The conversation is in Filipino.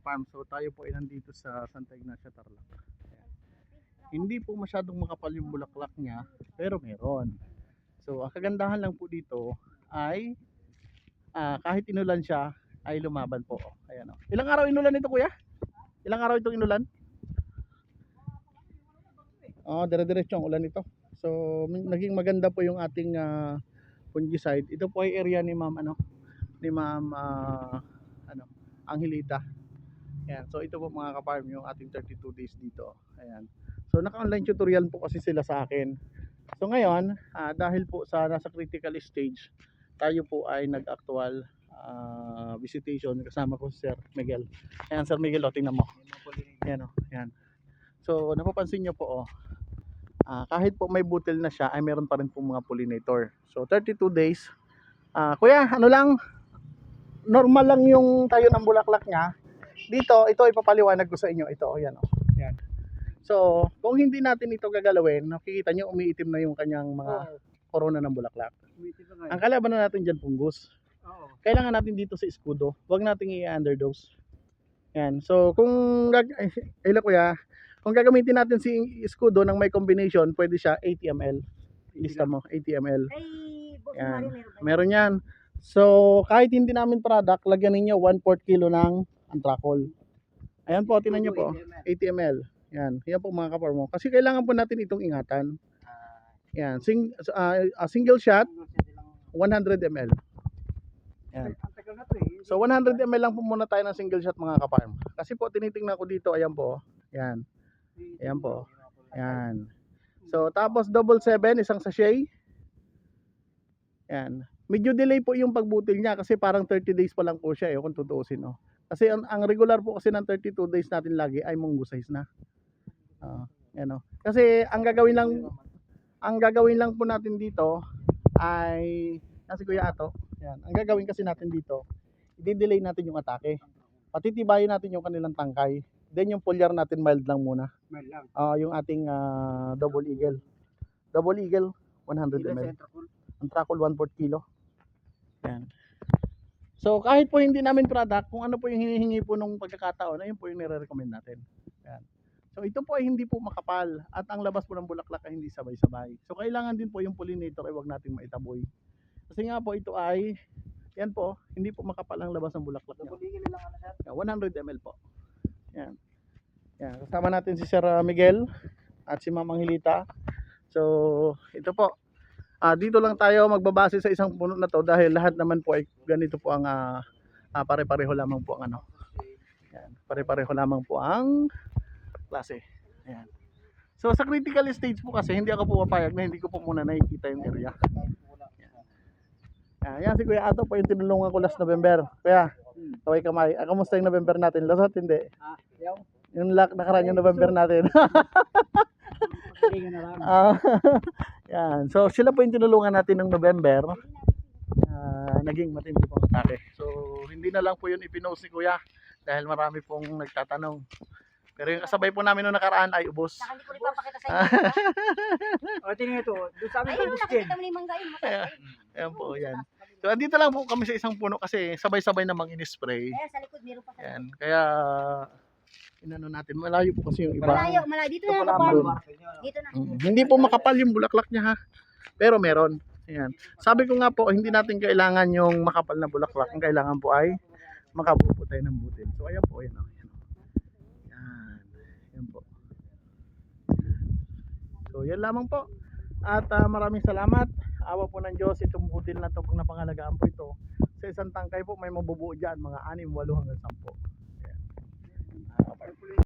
ka-farm. So tayo po ay nandito sa Santa Ignacia, Tarlac. Ayan. Hindi po masyadong makapal yung bulaklak niya, pero meron. So ang kagandahan lang po dito ay kahit inulan siya ay lumaban po. Ayan, oh. Ilang araw inulan ito, kuya? Ilang araw itong inulan? Dire-diretso ang ulan ito. So naging maganda po yung ating fungicide. Ito po ay area ni Ma'am Angelita. Ayan. So ito po mga ka-farm yung ating 32 days dito. Ayan. So naka-online tutorial po kasi sila sa akin. So ngayon, dahil po sa nasa critical stage, tayo po ay nag-actual visitation kasama ko si Sir Miguel. Ayan, Sir Miguel, tingnan mo. Ayan, ayan. So napapansin nyo po, kahit po may butil na siya, ay meron pa rin po mga pollinator. So 32 days. Kuya, ano lang, normal lang yung tayo ng bulaklak niya. Dito, ito ipapaliwanag ko sa inyo. Ito, ayan, oh. Ayan. So, kung hindi natin ito gagalawin, nakikita nyo umiitim na yung kanyang mga korona ng bulaklak. Ang kalaban na natin dyan, fungus. Kailangan natin dito sa escudo. Huwag natin i-underdose. Ayan. So, kung kuya, kung gagamitin natin si escudo ng may combination, pwede siya 80 ml. Lista mo, 80 ml. Ayan. Meron yan. So, kahit hindi namin product, lagyan ninyo 1/4 kilo ng antrakol. Ayan po, tingnan nyo po, 80 ml. Ayan, yan po mga ka-farm mo. Kasi kailangan po natin itong ingatan. Ayan, single shot, 100 ml. Ayan. So, 100 ml lang po muna tayo ng single shot mga ka-farm. Kasi po, tinitingnan ko dito, ayan po. Ayan. Ayan po. Ayan. So, tapos double 7, isang sachet. Ayan. Medyo delay po yung pagbutil niya kasi parang 30 days pa lang po siya kung tutuusin. Kasi ang regular po kasi ng 32 days natin lagi ay munggo size na. Yan, kasi ang gagawin lang po natin dito ay si Kuya Ato. Yan. Ang gagawin kasi natin dito, i-delay natin yung atake. Patitibayin natin yung kanilang tangkay. Then yung foliar natin mild lang muna. Mild lang. Yung ating double eagle. Double eagle 100 ml. Antrakol 1/4 kilo. Yan. So kahit po hindi namin product, kung ano po yung hinihingi po nung pagkakataon, ayun po yung nire-recommend natin. Yan. So ito po ay hindi po makapal at ang labas po ng bulaklak ay hindi sabay-sabay. So kailangan din po yung pollinator ay wag nating maitaboy. Kasi nga po ito ay, yan po, hindi po makapal ang labas ng bulaklak niya. 100 ml po. Yan. Yan. Kasama natin si Sir Miguel at si Ma'am Angelita. So ito po. Dito lang tayo magbabase sa isang puno na to dahil lahat naman po ay ganito po ang pare-pareho lamang po ang Yan, pare-pareho lamang po ang klase. Ayan. So sa critical stage po kasi hindi ako pumapayag na hindi ko po muna nakikita yung area. Ayan si Kuya Ato po yung tinulungan ko last November. Kuya, kaway kamay. Kamusta yung November natin? Lasot hindi? Yung nakaraan yung November natin. Yan. So sila po yung tinulungan natin ng November. Naging matindi po ang atake. So hindi na lang po yun ipinost ni Kuya dahil marami pong nagtatanong. Pero yung kasabay po namin noong nakaraan ay ubos. Hindi ko ipapakita sa inyo. Tingnan ito. Doon sa amin ubos din. Ayan po, yan. So andito lang po kami sa isang puno kasi sabay-sabay namang in-spray. Kaya sa likod meron pa sa Yan. Kaya inano natin, malayo po kasi yung iba. Malayo. Dito na nakapal. Dito na. Hindi po makapal yung bulaklak niya ha. Pero meron. Ayan. Sabi ko nga po, hindi natin kailangan yung makapal na bulaklak. Ang kailangan po ay makabuo tayo ng butil. So ayan po, ayan. Yan. Ayan po. So yan lamang po. At maraming salamat. Awa po ng Diyos, itong butil na ito, pag napangalagaan po ito, sa isang tangkay po may mabubuo dyan, mga 6, 8 hanggang 10. Ayan.